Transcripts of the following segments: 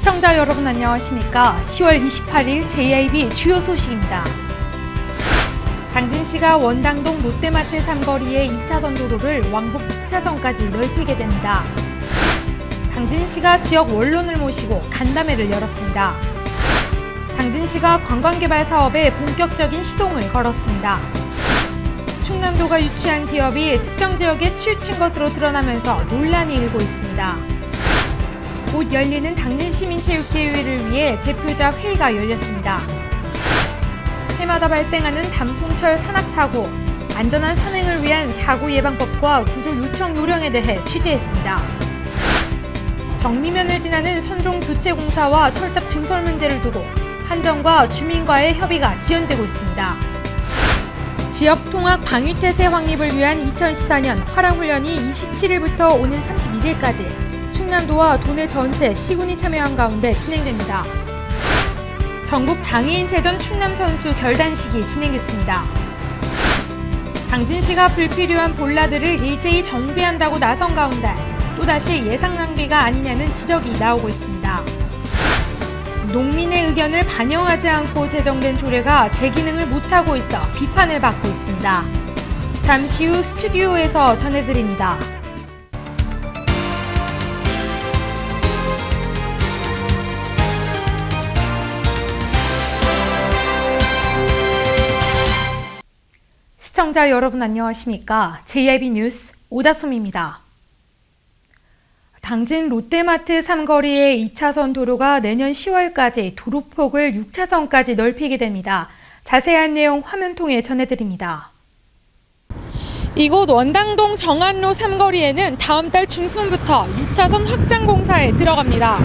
시청자 여러분 안녕하십니까? 10월 28일 JIB 주요 소식입니다. 당진시가 원당동 롯데마트 삼거리의 2차선 도로를 왕복 6차선까지 넓히게 됩니다. 당진시가 지역 원론을 모시고 간담회를 열었습니다. 당진시가 관광개발 사업에 본격적인 시동을 걸었습니다. 충남도가 유치한 기업이 특정 지역에 치우친 것으로 드러나면서 논란이 일고 있습니다. 곧 열리는 당진시민체육대회를 위해 대표자 회의가 열렸습니다. 해마다 발생하는 단풍철 산악사고, 안전한 산행을 위한 사고예방법과 구조 요청 요령에 대해 취재했습니다. 정미면을 지나는 선종교체공사와 철탑 증설 문제를 두고 한정과 주민과의 협의가 지연되고 있습니다. 지역통합 방위태세 확립을 위한 2014년 화랑훈련이 27일부터 오는 31일까지 충남도와 도내 전체 시군이 참여한 가운데 진행됩니다. 전국 장애인체전 충남선수 결단식이 진행됐습니다. 당진시가 불필요한 볼라드를 일제히 정비한다고 나선 가운데 또다시 예상 낭비가 아니냐는 지적이 나오고 있습니다. 농민의 의견을 반영하지 않고 제정된 조례가 제 기능을 못하고 있어 비판을 받고 있습니다. 잠시 후 스튜디오에서 전해드립니다. 시청자 여러분 안녕하십니까? JIB 뉴스 오다솜입니다. 당진 롯데마트 삼거리의 2차선 도로가 내년 10월까지 도로폭을 6차선까지 넓히게 됩니다. 자세한 내용 화면 통해 전해드립니다. 이곳 원당동 정안로 삼거리에는 다음 달 중순부터 6차선 확장 공사에 들어갑니다.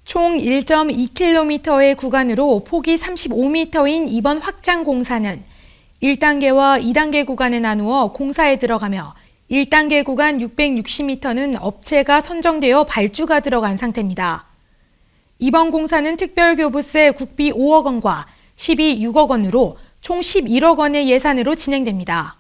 총 1.2km의 구간으로 폭이 35m인 이번 확장 공사는 1단계와 2단계 구간에 나누어 공사에 들어가며 1단계 구간 660m는 업체가 선정되어 발주가 들어간 상태입니다. 이번 공사는 특별교부세 국비 5억 원과 시비 6억 원으로 총 11억 원의 예산으로 진행됩니다.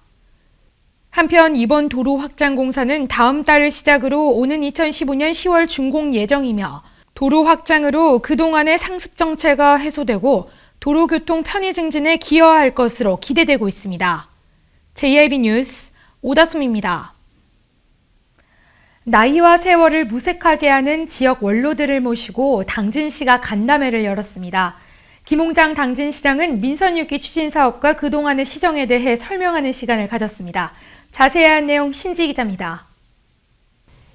한편 이번 도로 확장 공사는 다음 달을 시작으로 오는 2015년 10월 준공 예정이며 도로 확장으로 그동안의 상습 정체가 해소되고 도로교통 편의 증진에 기여할 것으로 기대되고 있습니다. JIB 뉴스 오다솜입니다. 나이와 세월을 무색하게 하는 지역 원로들을 모시고 당진시가 간담회를 열었습니다. 김홍장 당진시장은 민선6기 추진 사업과 그동안의 시정에 대해 설명하는 시간을 가졌습니다. 자세한 내용 신지 기자입니다.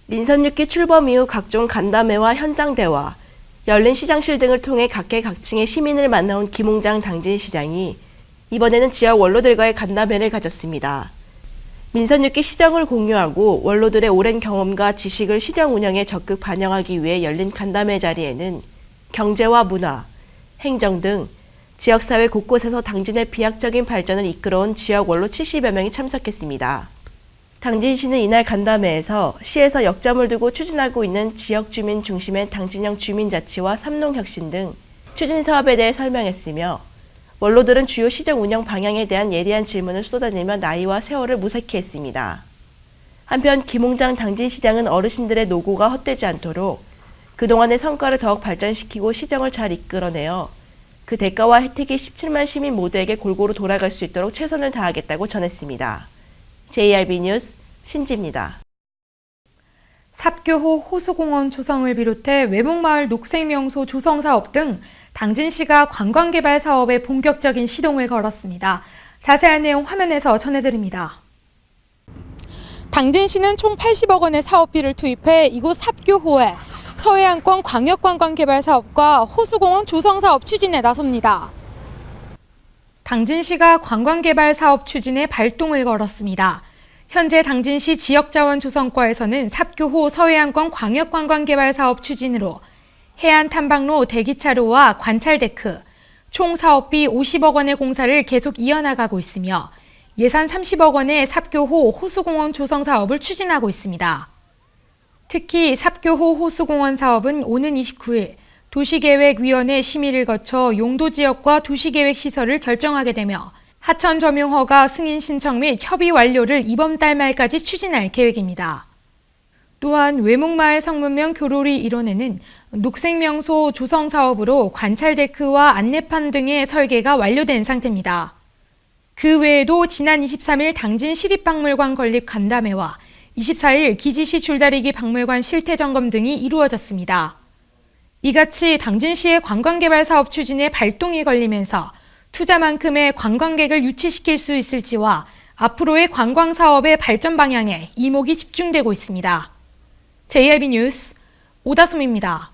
민선 6기 출범 이후 각종 간담회와 현장 대화, 열린 시장실 등을 통해 각계각층의 시민을 만나온 김홍장 당진시장이 이번에는 지역 원로들과의 간담회를 가졌습니다. 민선 6기 시정을 공유하고 원로들의 오랜 경험과 지식을 시정 운영에 적극 반영하기 위해 열린 간담회 자리에는 경제와 문화, 행정 등 지역사회 곳곳에서 당진의 비약적인 발전을 이끌어온 지역 원로 70여 명이 참석했습니다. 당진시는 이날 간담회에서 시에서 역점을 두고 추진하고 있는 지역 주민 중심의 당진형 주민자치와 삼농혁신 등 추진 사업에 대해 설명했으며 원로들은 주요 시정 운영 방향에 대한 예리한 질문을 쏟아내며 나이와 세월을 무색히 했습니다. 한편 김홍장 당진시장은 어르신들의 노고가 헛되지 않도록 그동안의 성과를 더욱 발전시키고 시정을 잘 이끌어내어 그 대가와 혜택이 17만 시민 모두에게 골고루 돌아갈 수 있도록 최선을 다하겠다고 전했습니다. JIB 뉴스 신지입니다. 삽교호 호수공원 조성을 비롯해 외목마을 녹색명소 조성 사업 등 당진시가 관광개발 사업에 본격적인 시동을 걸었습니다. 자세한 내용 화면에서 전해드립니다. 당진시는 총 80억 원의 사업비를 투입해 이곳 삽교호에 서해안권 광역관광개발 사업과 호수공원 조성 사업 추진에 나섭니다. 당진시가 관광개발 사업 추진에 발동을 걸었습니다. 현재 당진시 지역자원조성과에서는 삽교호 서해안권 광역관광개발 사업 추진으로 해안 탐방로 대기차로와 관찰데크, 총 사업비 50억 원의 공사를 계속 이어나가고 있으며 예산 30억 원의 삽교호 호수공원 조성 사업을 추진하고 있습니다. 특히 삽교호 호수공원 사업은 오는 29일 도시계획위원회 심의를 거쳐 용도지역과 도시계획 시설을 결정하게 되며 하천 점용 허가 승인 신청 및 협의 완료를 이번 달 말까지 추진할 계획입니다. 또한 외목마을 성문면 교로리 일원에는 녹색명소 조성 사업으로 관찰데크와 안내판 등의 설계가 완료된 상태입니다. 그 외에도 지난 23일 당진 시립박물관 건립 간담회와 24일 기지시 줄다리기 박물관 실태 점검 등이 이루어졌습니다. 이같이 당진시의 관광개발 사업 추진에 발동이 걸리면서 투자만큼의 관광객을 유치시킬 수 있을지와 앞으로의 관광 사업의 발전 방향에 이목이 집중되고 있습니다. JIB 뉴스 오다솜입니다.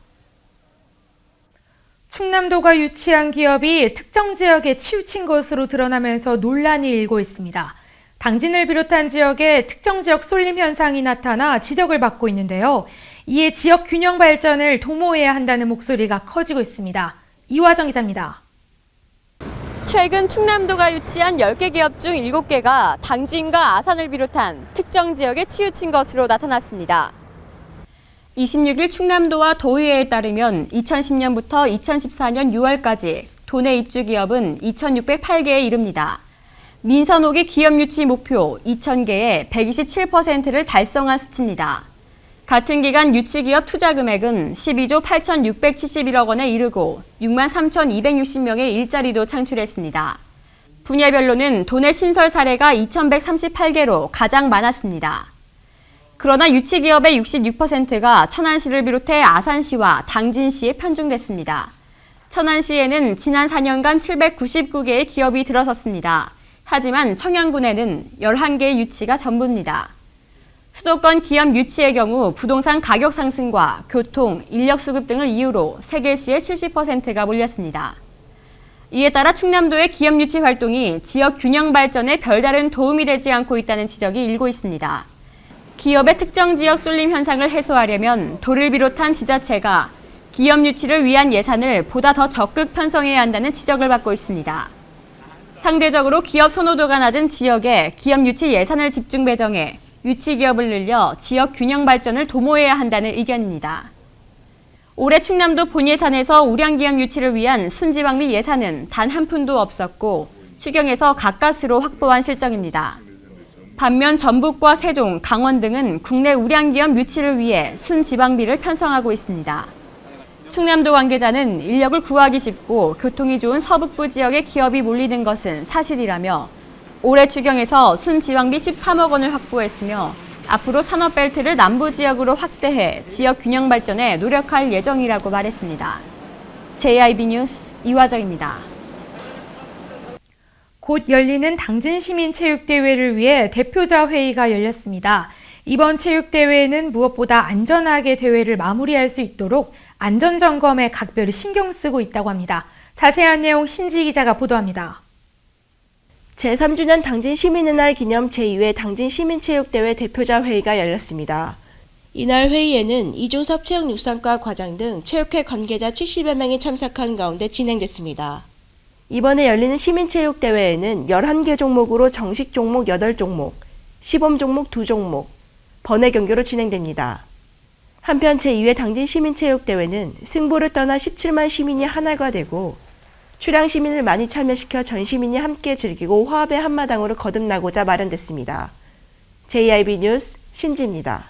충남도가 유치한 기업이 특정 지역에 치우친 것으로 드러나면서 논란이 일고 있습니다. 당진을 비롯한 지역에 특정 지역 쏠림 현상이 나타나 지적을 받고 있는데요. 이에 지역 균형 발전을 도모해야 한다는 목소리가 커지고 있습니다. 이화정 기자입니다. 최근 충남도가 유치한 10개 기업 중 7개가 당진과 아산을 비롯한 특정 지역에 치우친 것으로 나타났습니다. 26일 충남도와 도의회에 따르면 2010년부터 2014년 6월까지 도내 입주 기업은 2,608개에 이릅니다. 민선 5기 기업 유치 목표 2,000개의 127%를 달성한 수치입니다. 같은 기간 유치 기업 투자 금액은 12조 8,671억 원에 이르고 6만 3,260명의 일자리도 창출했습니다. 분야별로는 도내 신설 사례가 2,138개로 가장 많았습니다. 그러나 유치 기업의 66%가 천안시를 비롯해 아산시와 당진시에 편중됐습니다. 천안시에는 지난 4년간 799개의 기업이 들어섰습니다. 하지만 청양군에는 11개의 유치가 전부입니다. 수도권 기업 유치의 경우 부동산 가격 상승과 교통, 인력 수급 등을 이유로 세계시의 70%가 몰렸습니다. 이에 따라 충남도의 기업 유치 활동이 지역 균형 발전에 별다른 도움이 되지 않고 있다는 지적이 일고 있습니다. 기업의 특정 지역 쏠림 현상을 해소하려면 도를 비롯한 지자체가 기업 유치를 위한 예산을 보다 더 적극 편성해야 한다는 지적을 받고 있습니다. 상대적으로 기업 선호도가 낮은 지역에 기업 유치 예산을 집중 배정해 유치 기업을 늘려 지역 균형 발전을 도모해야 한다는 의견입니다. 올해 충남도 본예산에서 우량기업 유치를 위한 순지방비 예산은 단 한 푼도 없었고 추경에서 가까스로 확보한 실정입니다. 반면 전북과 세종, 강원 등은 국내 우량기업 유치를 위해 순지방비를 편성하고 있습니다. 충남도 관계자는 인력을 구하기 쉽고 교통이 좋은 서북부 지역에 기업이 몰리는 것은 사실이라며 올해 추경에서 순지방비 13억 원을 확보했으며 앞으로 산업벨트를 남부 지역으로 확대해 지역 균형 발전에 노력할 예정이라고 말했습니다. JIB 뉴스 이화정입니다. 곧 열리는 당진 시민체육대회를 위해 대표자 회의가 열렸습니다. 이번 체육대회는 무엇보다 안전하게 대회를 마무리할 수 있도록 안전점검에 각별히 신경 쓰고 있다고 합니다. 자세한 내용 신지 기자가 보도합니다. 제3주년 당진 시민의 날 기념 제2회 당진 시민체육대회 대표자 회의가 열렸습니다. 이날 회의에는 이중섭 체육육상과 과장 등 체육회 관계자 70여 명이 참석한 가운데 진행됐습니다. 이번에 열리는 시민체육대회에는 11개 종목으로 정식 종목 8종목, 시범 종목 2종목, 번외 경기로 진행됩니다. 한편 제2회 당진 시민체육대회는 승부를 떠나 17만 시민이 하나가 되고 출향 시민을 많이 참여시켜 전 시민이 함께 즐기고 화합의 한마당으로 거듭나고자 마련됐습니다. JIB 뉴스 신지입니다.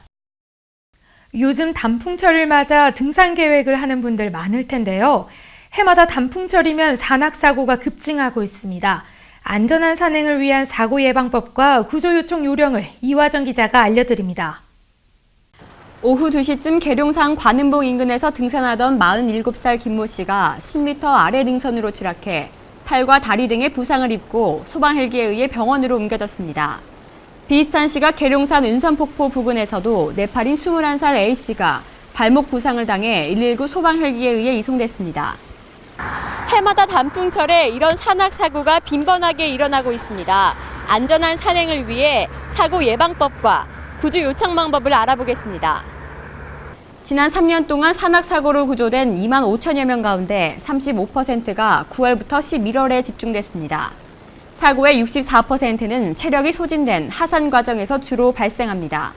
요즘 단풍철을 맞아 등산 계획을 하는 분들 많을 텐데요. 해마다 단풍철이면 산악사고가 급증하고 있습니다. 안전한 산행을 위한 사고 예방법과 구조 요청 요령을 이화정 기자가 알려드립니다. 오후 2시쯤 계룡산 관음봉 인근에서 등산하던 47살 김모 씨가 10m 아래 능선으로 추락해 팔과 다리 등에 부상을 입고 소방헬기에 의해 병원으로 옮겨졌습니다. 비슷한 시각 계룡산 은선폭포 부근에서도 네팔인 21살 A씨가 발목 부상을 당해 119 소방헬기에 의해 이송됐습니다. 해마다 단풍철에 이런 산악사고가 빈번하게 일어나고 있습니다. 안전한 산행을 위해 사고 예방법과 구조 요청 방법을 알아보겠습니다. 지난 3년 동안 산악사고로 구조된 2만 5천여 명 가운데 35%가 9월부터 11월에 집중됐습니다. 사고의 64%는 체력이 소진된 하산 과정에서 주로 발생합니다.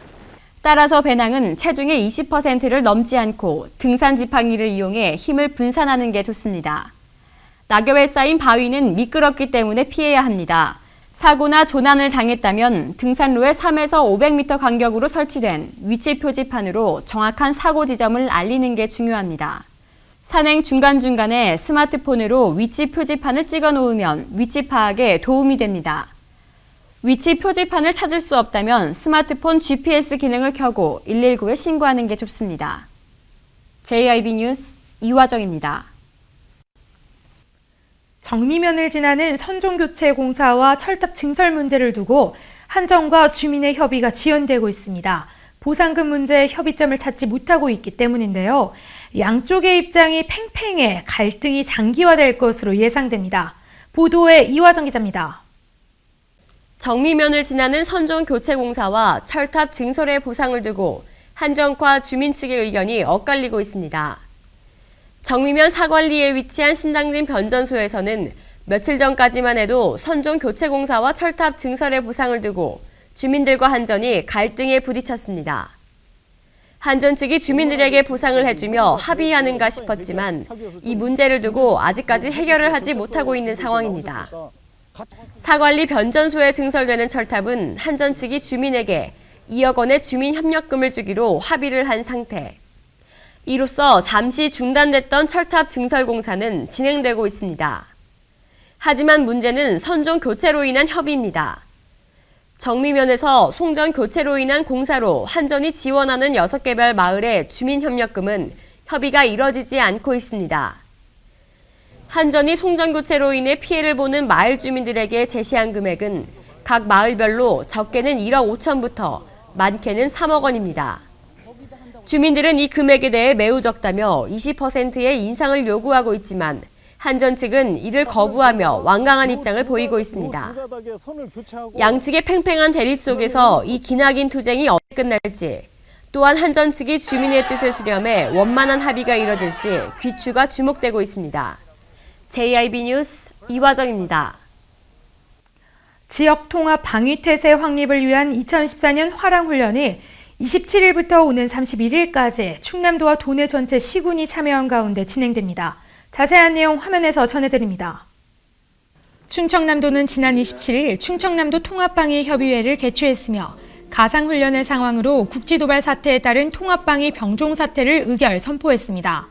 따라서 배낭은 체중의 20%를 넘지 않고 등산 지팡이를 이용해 힘을 분산하는 게 좋습니다. 낙엽에 쌓인 바위는 미끄럽기 때문에 피해야 합니다. 사고나 조난을 당했다면 등산로에 3에서 500m 간격으로 설치된 위치 표지판으로 정확한 사고 지점을 알리는 게 중요합니다. 산행 중간중간에 스마트폰으로 위치 표지판을 찍어 놓으면 위치 파악에 도움이 됩니다. 위치 표지판을 찾을 수 없다면 스마트폰 GPS 기능을 켜고 119에 신고하는 게 좋습니다. JIB 뉴스 이화정입니다. 정미면을 지나는 선종교체 공사와 철탑 증설 문제를 두고 한전과 주민의 협의가 지연되고 있습니다. 보상금 문제에 협의점을 찾지 못하고 있기 때문인데요. 양쪽의 입장이 팽팽해 갈등이 장기화될 것으로 예상됩니다. 보도에 이화정 기자입니다. 정미면을 지나는 선종교체공사와 철탑 증설의 보상을 두고 한전과 주민 측의 의견이 엇갈리고 있습니다. 정미면 사관리에 위치한 신당진 변전소에서는 며칠 전까지만 해도 선종교체공사와 철탑 증설의 보상을 두고 주민들과 한전이 갈등에 부딪혔습니다. 한전 측이 주민들에게 보상을 해주며 합의하는가 싶었지만 이 문제를 두고 아직까지 해결을 하지 못하고 있는 상황입니다. 사관리 변전소에 증설되는 철탑은 한전 측이 주민에게 2억 원의 주민 협력금을 주기로 합의를 한 상태. 이로써 잠시 중단됐던 철탑 증설 공사는 진행되고 있습니다. 하지만 문제는 선종 교체로 인한 협의입니다. 정미면에서 송전 교체로 인한 공사로 한전이 지원하는 6개별 마을의 주민 협력금은 협의가 이뤄지지 않고 있습니다. 한전이 송전 교체로 인해 피해를 보는 마을 주민들에게 제시한 금액은 각 마을별로 적게는 1억 5천부터 많게는 3억 원입니다. 주민들은 이 금액에 대해 매우 적다며 20%의 인상을 요구하고 있지만 한전 측은 이를 거부하며 완강한 입장을 보이고 있습니다. 양측의 팽팽한 대립 속에서 이 기나긴 투쟁이 어떻게 끝날지, 또한 한전 측이 주민의 뜻을 수렴해 원만한 합의가 이뤄질지 귀추가 주목되고 있습니다. JIB 뉴스 이화정입니다. 지역 통합 방위 태세 확립을 위한 2014년 화랑훈련이 27일부터 오는 31일까지 충남도와 도내 전체 시군이 참여한 가운데 진행됩니다. 자세한 내용 화면에서 전해드립니다. 충청남도는 지난 27일 충청남도 통합방위협의회를 개최했으며 가상훈련의 상황으로 국지도발 사태에 따른 통합방위 병종 사태를 의결 선포했습니다.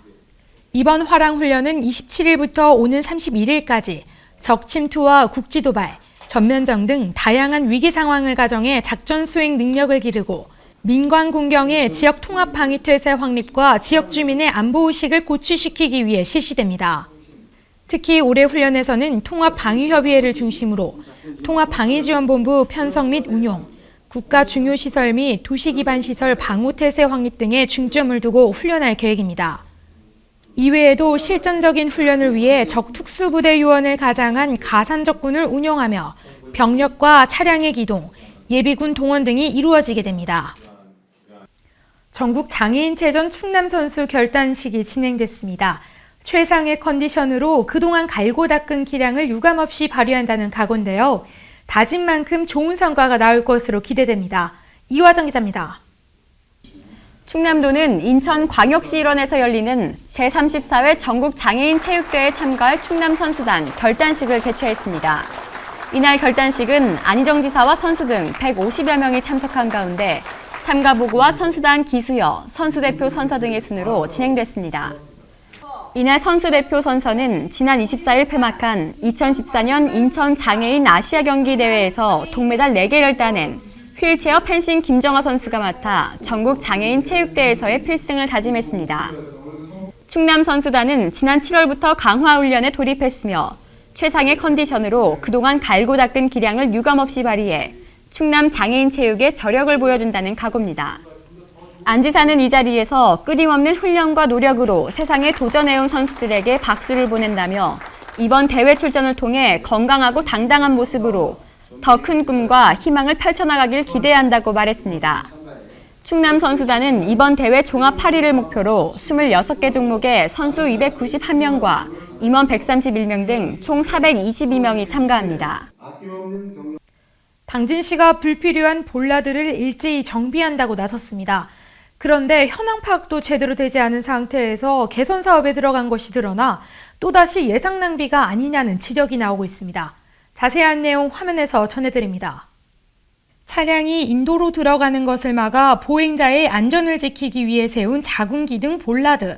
이번 화랑훈련은 27일부터 오는 31일까지 적침투와 국지도발, 전면전 등 다양한 위기 상황을 가정해 작전 수행 능력을 기르고 민관 군경의 지역 통합 방위 태세 확립과 지역 주민의 안보 의식을 고취시키기 위해 실시됩니다. 특히 올해 훈련에서는 통합 방위 협의회를 중심으로 통합 방위 지원본부 편성 및 운용, 국가 중요 시설 및 도시 기반 시설 방호 태세 확립 등에 중점을 두고 훈련할 계획입니다. 이외에도 실전적인 훈련을 위해 적특수부대 요원을 가장한 가산적군을 운영하며 병력과 차량의 기동, 예비군 동원 등이 이루어지게 됩니다. 전국 장애인체전 충남 선수 결단식이 진행됐습니다. 최상의 컨디션으로 그동안 갈고 닦은 기량을 유감없이 발휘한다는 각오인데요. 다진 만큼 좋은 성과가 나올 것으로 기대됩니다. 이화정 기자입니다. 충남도는 인천광역시 일원에서 열리는 제34회 전국 장애인 체육대회에 참가할 충남 선수단 결단식을 개최했습니다. 이날 결단식은 안희정 지사와 선수 등 150여 명이 참석한 가운데 참가 보고와 선수단 기수여, 선수대표 선서 등의 순으로 진행됐습니다. 이날 선수대표 선서는 지난 24일 폐막한 2014년 인천 장애인 아시아 경기 대회에서 동메달 4개를 따낸 휠체어 펜싱 김정아 선수가 맡아 전국 장애인 체육대회에서의 필승을 다짐했습니다. 충남 선수단은 지난 7월부터 강화 훈련에 돌입했으며 최상의 컨디션으로 그동안 갈고 닦은 기량을 유감없이 발휘해 충남 장애인 체육에 저력을 보여준다는 각오입니다. 안 지사는 이 자리에서 끊임없는 훈련과 노력으로 세상에 도전해온 선수들에게 박수를 보낸다며 이번 대회 출전을 통해 건강하고 당당한 모습으로 더 큰 꿈과 희망을 펼쳐나가길 기대한다고 말했습니다. 충남 선수단은 이번 대회 종합 8위를 목표로 26개 종목에 선수 291명과 임원 131명 등 총 422명이 참가합니다. 당진시가 불필요한 볼라드를 일제히 정비한다고 나섰습니다. 그런데 현황 파악도 제대로 되지 않은 상태에서 개선 사업에 들어간 것이 드러나 또다시 예상 낭비가 아니냐는 지적이 나오고 있습니다. 자세한 내용 화면에서 전해드립니다. 차량이 인도로 들어가는 것을 막아 보행자의 안전을 지키기 위해 세운 자궁기등 볼라드.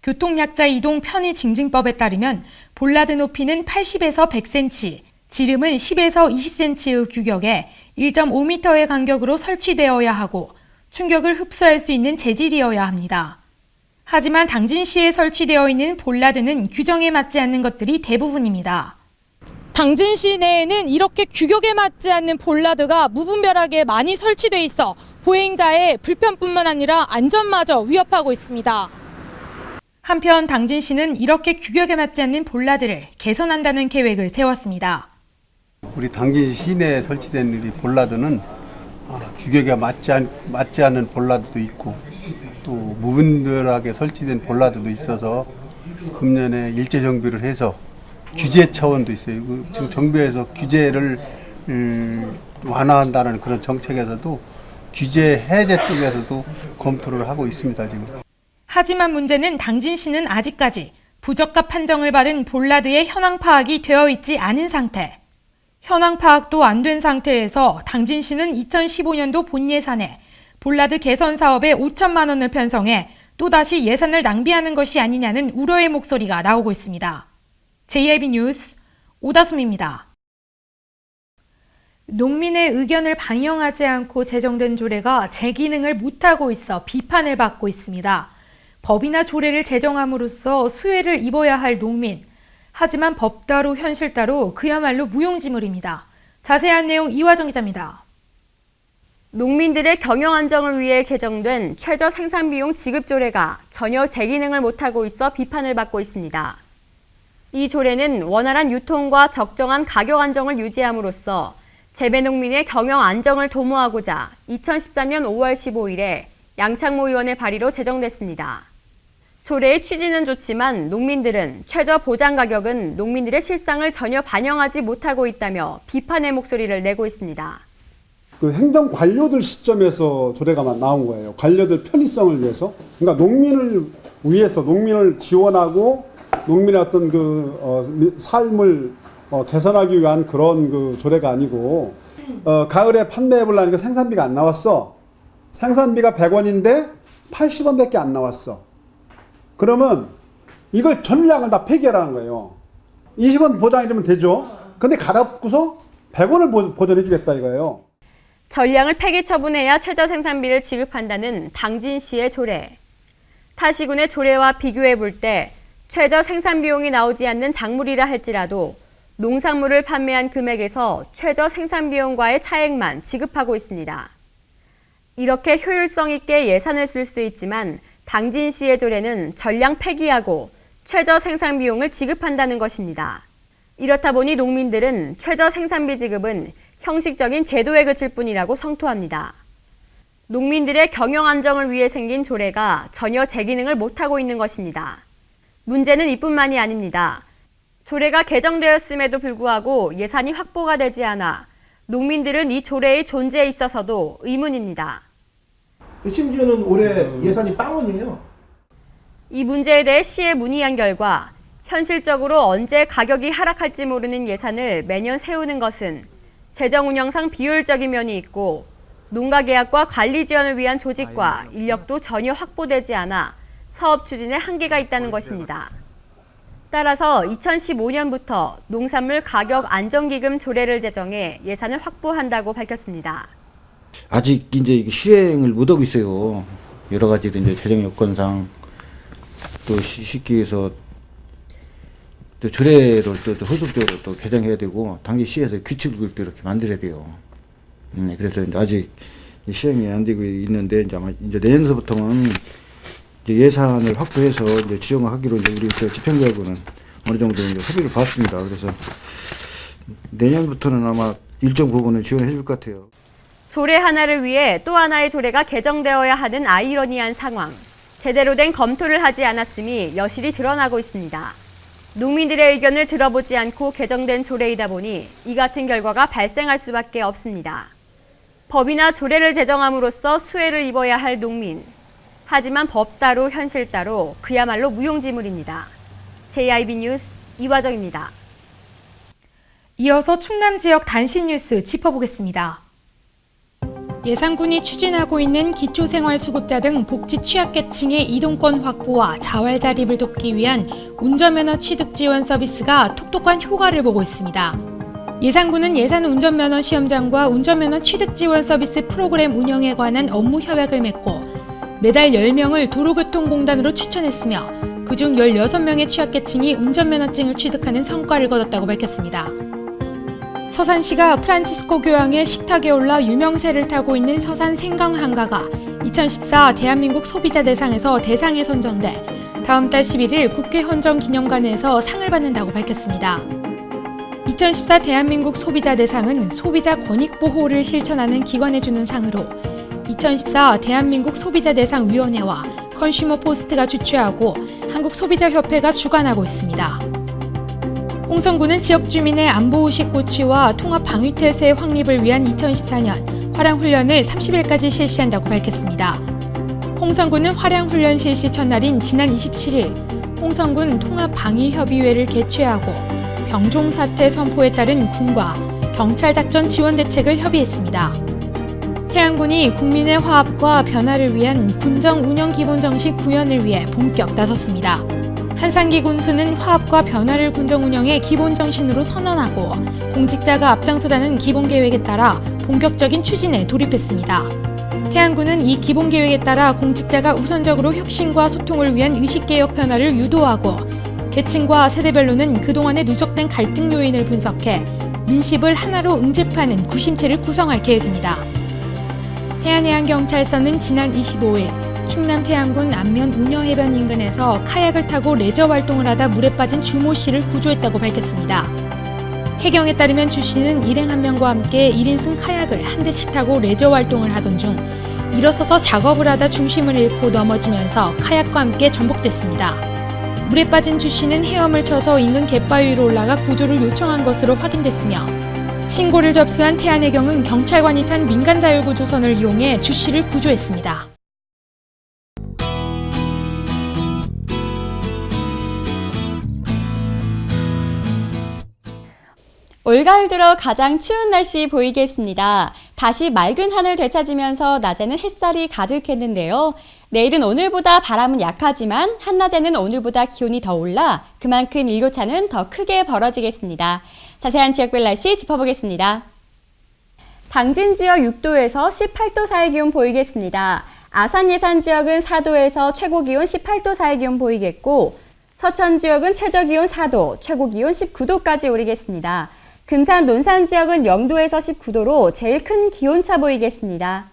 교통약자 이동 편의 징징법에 따르면 볼라드 높이는 80에서 100cm, 지름은 10에서 20cm의 규격에 1.5m의 간격으로 설치되어야 하고 충격을 흡수할 수 있는 재질이어야 합니다. 하지만 당진시에 설치되어 있는 볼라드는 규정에 맞지 않는 것들이 대부분입니다. 당진시 내에는 이렇게 규격에 맞지 않는 볼라드가 무분별하게 많이 설치돼 있어 보행자의 불편뿐만 아니라 안전마저 위협하고 있습니다. 한편 당진시는 이렇게 규격에 맞지 않는 볼라드를 개선한다는 계획을 세웠습니다. 우리 당진 시내에 설치된 이 볼라드는 규격에 맞지 않는 볼라드도 있고 또 무분별하게 설치된 볼라드도 있어서 금년에 일제 정비를 해서 규제 차원도 있어요. 지금 정부에서 규제를 완화한다는 그런 정책에서도 규제 해제 쪽에서도 검토를 하고 있습니다, 지금. 하지만 문제는 당진시는 아직까지 부적합 판정을 받은 볼라드의 현황 파악이 되어 있지 않은 상태. 현황 파악도 안 된 상태에서 당진시는 2015년도 본 예산에 볼라드 개선 사업에 5천만 원을 편성해 또다시 예산을 낭비하는 것이 아니냐는 우려의 목소리가 나오고 있습니다. JIB 뉴스 오다솜입니다. 농민의 의견을 반영하지 않고 제정된 조례가 제 기능을 못하고 있어 비판을 받고 있습니다. 법이나 조례를 제정함으로써 수혜를 입어야 할 농민. 하지만 법 따로 현실 따로 그야말로 무용지물입니다. 자세한 내용 이화정 기자입니다. 농민들의 경영 안정을 위해 개정된 최저 생산비용 지급 조례가 전혀 제 기능을 못하고 있어 비판을 받고 있습니다. 이 조례는 원활한 유통과 적정한 가격 안정을 유지함으로써 재배농민의 경영 안정을 도모하고자 2013년 5월 15일에 양창모 의원의 발의로 제정됐습니다. 조례의 취지는 좋지만 농민들은 최저 보장 가격은 농민들의 실상을 전혀 반영하지 못하고 있다며 비판의 목소리를 내고 있습니다. 그 행정 관료들 시점에서 조례가 나온 거예요. 관료들 편의성을 위해서. 그러니까 농민을 위해서 농민을 지원하고 농민의 어떤 삶을 개선하기 위한 그런 그 조례가 아니고 가을에 판매해 보려니까 생산비가 안 나왔어. 생산비가 100원인데 80원밖에 안 나왔어. 그러면 이걸 전량을 다 폐기하라는 거예요. 20원 보장해주면 되죠. 근데 갈아엎고서 100원을 보전해 주겠다 이거예요. 전량을 폐기 처분해야 최저 생산비를 지급한다는 당진시의 조례. 타 시군의 조례와 비교해 볼 때 최저 생산비용이 나오지 않는 작물이라 할지라도 농산물을 판매한 금액에서 최저 생산비용과의 차액만 지급하고 있습니다. 이렇게 효율성 있게 예산을 쓸 수 있지만 당진시의 조례는 전량 폐기하고 최저 생산비용을 지급한다는 것입니다. 이렇다 보니 농민들은 최저 생산비 지급은 형식적인 제도에 그칠 뿐이라고 성토합니다. 농민들의 경영 안정을 위해 생긴 조례가 전혀 제 기능을 못하고 있는 것입니다. 문제는 이뿐만이 아닙니다. 조례가 개정되었음에도 불구하고 예산이 확보가 되지 않아 농민들은 이 조례의 존재에 있어서도 의문입니다. 심지어는 올해 예산이 빵원이에요. 이 문제에 대해 시에 문의한 결과 현실적으로 언제 가격이 하락할지 모르는 예산을 매년 세우는 것은 재정 운영상 비효율적인 면이 있고 농가 계약과 관리 지원을 위한 조직과 인력도 전혀 확보되지 않아 사업 추진에 한계가 있다는 것입니다. 따라서 2015년부터 농산물 가격 안정기금 조례를 제정해 예산을 확보한다고 밝혔습니다. 아직 이제 실행을 못하고 있어요. 여러 가지로 이제 재정 여건상 또 쉽게 해서 또 조례를 또 후속적으로 또 개정해야 되고 당시시에서 규칙을 또 이렇게 만들어야 돼요. 그래서 아직 시행이 안 되고 있는데 이제 아마 이제 내년서부터는 이제 예산을 확보해서 이제 지정하기로 이제 우리 집행부하고는 어느 정도 이제 협의를 봤습니다. 그래서 내년부터는 아마 일정 부분을 지원해 줄 것 같아요. 조례 하나를 위해 또 하나의 조례가 개정되어야 하는 아이러니한 상황. 제대로 된 검토를 하지 않았음이 여실히 드러나고 있습니다. 농민들의 의견을 들어보지 않고 개정된 조례이다 보니 이 같은 결과가 발생할 수밖에 없습니다. 법이나 조례를 제정함으로써 수혜를 입어야 할 농민. 하지만 법 따로 현실 따로 그야말로 무용지물입니다. JIB 뉴스 이화정입니다. 이어서 충남 지역 단신 뉴스 짚어보겠습니다. 예산군이 추진하고 있는 기초생활수급자 등 복지 취약계층의 이동권 확보와 자활 자립을 돕기 위한 운전면허 취득 지원 서비스가 톡톡한 효과를 보고 있습니다. 예산군은 예산 운전면허 시험장과 운전면허 취득 지원 서비스 프로그램 운영에 관한 업무 협약을 맺고 매달 10명을 도로교통공단으로 추천했으며 그중 16명의 취약계층이 운전면허증을 취득하는 성과를 거뒀다고 밝혔습니다. 서산시가 프란치스코 교황의 식탁에 올라 유명세를 타고 있는 서산 생강한가가 2014 대한민국 소비자 대상에서 대상에 선정돼 다음 달 11일 국회 헌정기념관에서 상을 받는다고 밝혔습니다. 2014 대한민국 소비자 대상은 소비자 권익 보호를 실천하는 기관에 주는 상으로 2014 대한민국 소비자 대상 위원회와 컨슈머 포스트가 주최하고 한국소비자협회가 주관하고 있습니다. 홍성군은 지역 주민의 안보의식 고취와 통합 방위태세 확립을 위한 2014년 화량훈련을 30일까지 실시한다고 밝혔습니다. 홍성군은 화량훈련 실시 첫날인 지난 27일 홍성군 통합방위협의회를 개최하고 병종사태 선포에 따른 군과 경찰작전 지원 대책을 협의했습니다. 태안군이 국민의 화합과 변화를 위한 군정 운영 기본 정식 구현을 위해 본격 나섰습니다. 한상기 군수는 화합과 변화를 군정 운영의 기본 정신으로 선언하고 공직자가 앞장서자는 기본 계획에 따라 본격적인 추진에 돌입했습니다. 태안군은 이 기본 계획에 따라 공직자가 우선적으로 혁신과 소통을 위한 의식개혁 변화를 유도하고 계층과 세대별로는 그동안의 누적된 갈등 요인을 분석해 민심을 하나로 응집하는 구심체를 구성할 계획입니다. 태안해양경찰서는 지난 25일 충남 태안군 안면 우녀해변 인근에서 카약을 타고 레저 활동을 하다 물에 빠진 주모 씨를 구조했다고 밝혔습니다. 해경에 따르면 주 씨는 일행 한 명과 함께 1인승 카약을 한 대씩 타고 레저 활동을 하던 중 일어서서 작업을 하다 중심을 잃고 넘어지면서 카약과 함께 전복됐습니다. 물에 빠진 주 씨는 헤엄을 쳐서 인근 갯바위 위로 올라가 구조를 요청한 것으로 확인됐으며 신고를 접수한 태안해경은 경찰관이 탄 민간자율구조선을 이용해 주 씨를 구조했습니다. 올가을 들어 가장 추운 날씨 보이겠습니다. 다시 맑은 하늘 되찾으면서 낮에는 햇살이 가득했는데요. 내일은 오늘보다 바람은 약하지만 한낮에는 오늘보다 기온이 더 올라 그만큼 일교차는 더 크게 벌어지겠습니다. 자세한 지역별 날씨 짚어보겠습니다. 당진 지역 6도에서 18도 사이 기온 보이겠습니다. 아산 예산 지역은 4도에서 최고 기온 18도 사이 기온 보이겠고 서천 지역은 최저 기온 4도, 최고 기온 19도까지 오르겠습니다. 금산, 논산 지역은 0도에서 19도로 제일 큰 기온차 보이겠습니다.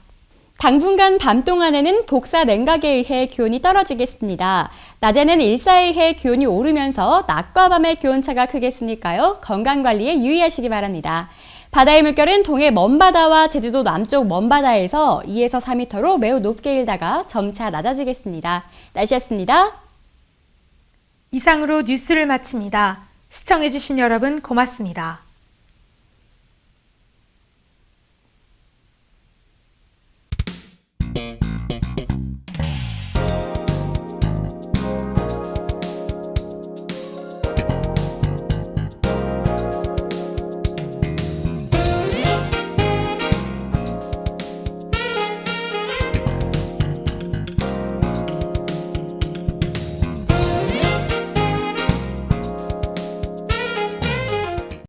당분간 밤 동안에는 복사 냉각에 의해 기온이 떨어지겠습니다. 낮에는 일사에 의해 기온이 오르면서 낮과 밤의 기온차가 크겠으니까요. 건강관리에 유의하시기 바랍니다. 바다의 물결은 동해 먼바다와 제주도 남쪽 먼바다에서 2에서 4m로 매우 높게 일다가 점차 낮아지겠습니다. 날씨였습니다. 이상으로 뉴스를 마칩니다. 시청해주신 여러분 고맙습니다.